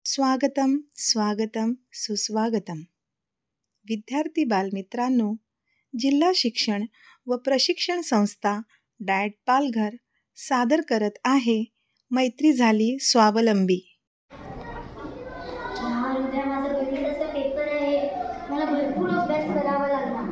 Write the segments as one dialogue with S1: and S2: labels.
S1: स्वागतम स्वागतम सुस्वागतम. विद्यार्थी बालमित्रांनो, जिल्हा शिक्षण व प्रशिक्षण संस्था डाएट पालघर सादर करत आहे मैत्री झाली स्वावलंबी.
S2: उद्या माझा गणिताचा पेपर आहे. मला भरपूर अभ्यास करावा लागला.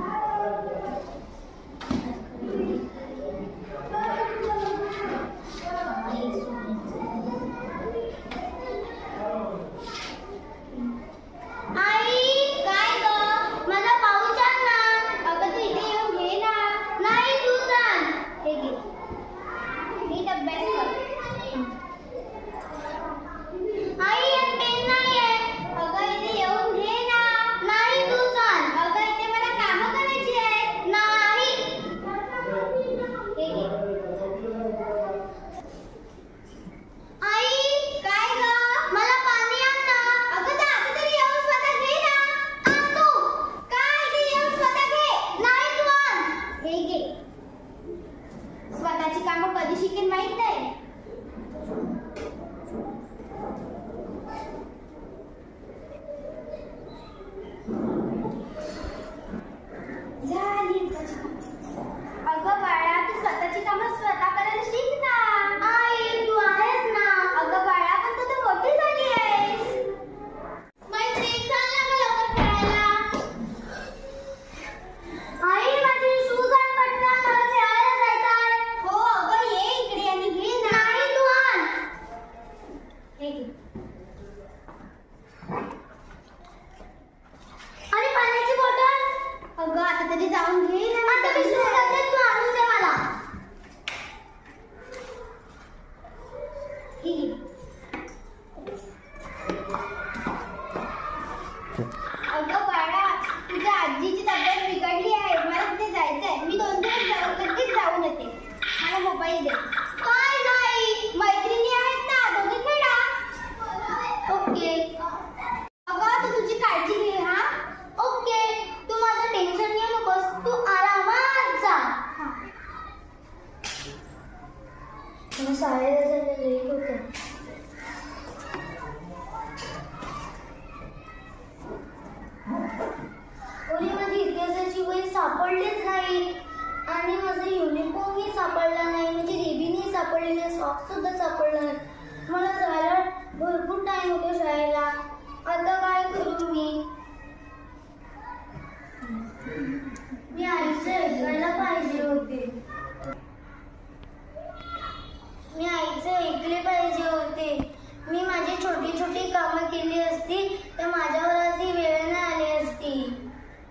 S2: स्वतःची कामं कधी शिकेन माहित नाही. अगं बाळा, तू स्वतःची कामं स्वतः करायला शिक ना. आई, तू आहेस ना. अगं बाळा, पण तू तर मोठी झाली आहेस. मैत्री, चल ना गं लवकर खेळायला. आई, माझे शूज आण पटकन, मला खेळायला जायचं आहे. हो अगं, ये इकडे आणि घे ना. नाही, तू आण. हे घे. आणि पाण्याची बॉटल. अगं आता तरी जाऊन घे ना. आता मी शूज आणते, तू आणून दे मला. हे घे. अगं बाळा, तुझ्या आजीची तब्येत बिघडली आहे. मला तिथे जायचंय. मी 2 दिवस लगेच जाऊन येते. मला मोबाईल दे. काय नाही, मैत्रिणी आहेत ना, दोघे खेळा. ओके. अगं तू तुझी काळजी घे. हा ओके. तू माझं टेन्शन घेऊ नकोस. तू आरामात जा. मला शाळेला जायला लेट होतं. ओली, माझी इतिहासाची वही सापडलीच नाही आणि माझा युनिफॉर्मही सापडला नाही. माझी रिबीनही सापडली नाही, सॉक्स सुद्धा सापडला नाही. मला जायला भरपूर टाइम होतो शाळेला. आता काय करू मी आईचं ऐकायला पाहिजे होते. मी आईचं ऐकले पाहिजे होते. मी माझी छोटी छोटी